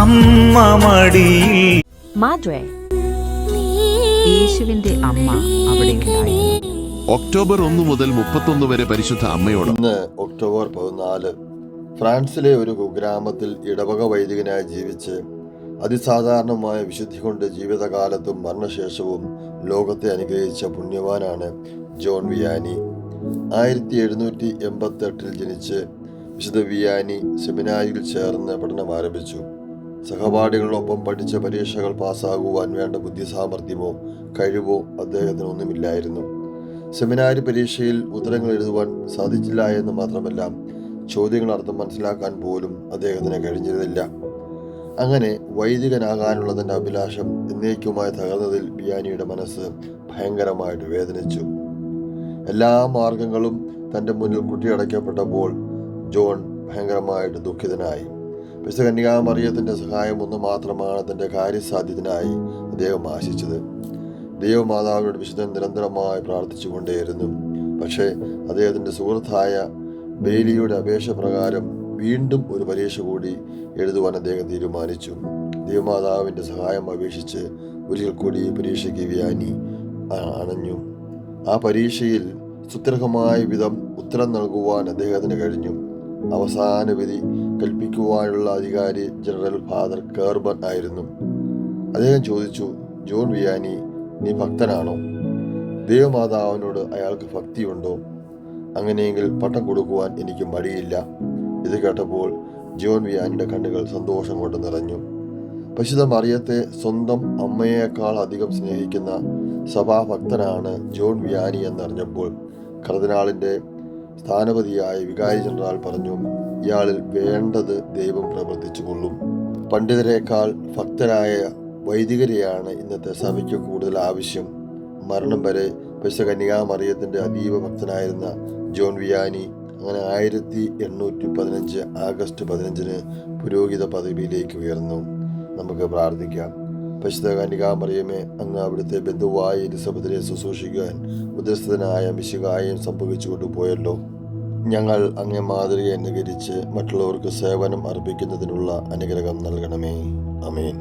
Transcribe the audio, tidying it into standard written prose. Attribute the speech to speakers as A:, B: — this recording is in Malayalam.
A: അമ്മ മടിയിൽ.
B: മാദ്രെ, യേശുവിന്റെ അമ്മ അവിടെ ഉണ്ടായിരുന്നു.
C: ഒക്ടോബർ 1 മുതൽ 31 വരെ പരിശുദ്ധ അമ്മയോട്.
D: ഇന്ന് ഒക്ടോബർ 14 ഫ്രാൻസിലെ ഒരു കുഗ്രാമത്തിൽ ഇടവക വൈദികനായി ജീവിച്ച് അതിസാധാരണമായ വിശുദ്ധി കൊണ്ട് ജീവിതകാലത്തും മരണശേഷവും ലോകത്തെ അനുഗ്രഹിച്ച പുണ്യവാനാണ് ജോൺ വിയാനി. 1788 ജനിച്ച് വിശുദ്ധ വിയാനി സെമിനാരിയിൽ ചേർന്ന് പഠനം ആരംഭിച്ചു. സഹപാഠികളോടൊപ്പം പഠിച്ച പരീക്ഷകൾ പാസ്സാകുവാൻ വേണ്ട ബുദ്ധിസാമർഥ്യമോ കഴിവോ അദ്ദേഹത്തിനൊന്നുമില്ലായിരുന്നു. സെമിനാരി പരീക്ഷയിൽ ഉത്തരങ്ങൾ എഴുതുവാൻ സാധിച്ചില്ല എന്ന് മാത്രമല്ല, ചോദ്യങ്ങൾ അർത്ഥം മനസ്സിലാക്കാൻ പോലും അദ്ദേഹത്തിന് കഴിഞ്ഞിരുന്നില്ല. അങ്ങനെ വൈദികനാകാനുള്ള തൻ്റെ അഭിലാഷം എന്നേക്കുമായി തകർന്നതിൽ വിയാനിയുടെ മനസ്സ് ഭയങ്കരമായിട്ട് വേദനിച്ചു. എല്ലാ മാർഗങ്ങളും തൻ്റെ മുന്നിൽ കുട്ടിയടയ്ക്കപ്പെട്ടപ്പോൾ ജോൺ ഭയങ്കരമായിട്ട് ദുഃഖിതനായി. വിശുദ്ധ കന്യകാമറിയത്തിൻ്റെ സഹായം ഒന്ന് മാത്രമാണ് തൻ്റെ കാര്യസാധ്യത്തിനായി അദ്ദേഹം ആശിച്ചത്. ദൈവമാതാവിനോട് വിശുദ്ധൻ നിരന്തരമായി പ്രാർത്ഥിച്ചുകൊണ്ടേയിരുന്നു. പക്ഷേ അദ്ദേഹത്തിൻ്റെ സുഹൃത്തായ ബെയ്ലിയുടെ അപേക്ഷ പ്രകാരം വീണ്ടും ഒരു പരീക്ഷ കൂടി എഴുതുവാൻ അദ്ദേഹം തീരുമാനിച്ചു. ദൈവമാതാവിൻ്റെ സഹായം അപേക്ഷിച്ച് ഒരിക്കൽ കൂടി പരീക്ഷയ്ക്ക് വിയാനി അണഞ്ഞു. ആ പരീക്ഷയിൽ സുത്യർഹമായ വിധം ഉത്തരം നൽകുവാൻ അദ്ദേഹത്തിന് കഴിഞ്ഞു. അവസാന വിധി കൽപ്പിക്കുവാനുള്ള അധികാരി ജനറൽ ഫാദർ കേർബൻ ആയിരുന്നു. അദ്ദേഹം ചോദിച്ചു, ജോൺ വിയാനി, നീ ഭക്തനാണോ? ദൈവമാതാവിനോട് അയാൾക്ക് ഭക്തിയുണ്ടോ? അങ്ങനെയെങ്കിൽ പട്ടം കൊടുക്കുവാൻ എനിക്ക് മടിയില്ല. ഇത് കേട്ടപ്പോൾ ജോൺ വിയാനിയുടെ കണ്ണുകൾ സന്തോഷം കൊണ്ട് നിറഞ്ഞു. പരിശുദ്ധ മറിയത്തെ സ്വന്തം അമ്മയേക്കാൾ അധികം സ്നേഹിക്കുന്ന സഭാഭക്തനാണ് ജോൺ വിയാനി എന്നറിഞ്ഞപ്പോൾ കർദിനാളിൻ്റെ സ്ഥാനപതിയായ വികാരി ജനറൽ പറഞ്ഞു, ഇയാളിൽ വേണ്ടത് ദൈവം പ്രവർത്തിച്ചു കൊള്ളും. പണ്ഡിതരെക്കാൾ ഭക്തരായ വൈദികരെയാണ് ഇന്നത്തെ സഭയ്ക്ക് കൂടുതൽ ആവശ്യം. മരണം വരെ പരിശുദ്ധ കന്യകാമറിയത്തിൻ്റെ അതീവ ഭക്തനായിരുന്ന ജോൺ വിയാനി അങ്ങനെ 1815 ആഗസ്റ്റ് 15 പുരോഹിത പദവിയിലേക്ക് ഉയർന്നു. നമുക്ക് പ്രാർത്ഥിക്കാം. പരിശുദ്ധ കന്യകാമറിയമേ, അങ്ങ് അവിടുത്തെ ബന്ധുവായ എലിസബത്തിനെ ശുശ്രൂഷിക്കാൻ ഉദ്രസ്ഥനായ മിശിഹായെ സംഭവിച്ചു കൊണ്ടുപോയല്ലോ. ഞങ്ങൾ അങ്ങേ മാതൃകയെ അനുകരിച്ച് മറ്റുള്ളവർക്ക് സേവനം അർപ്പിക്കുന്നതിനുള്ള അനുഗ്രഹം നൽകണമേ. ആമേൻ.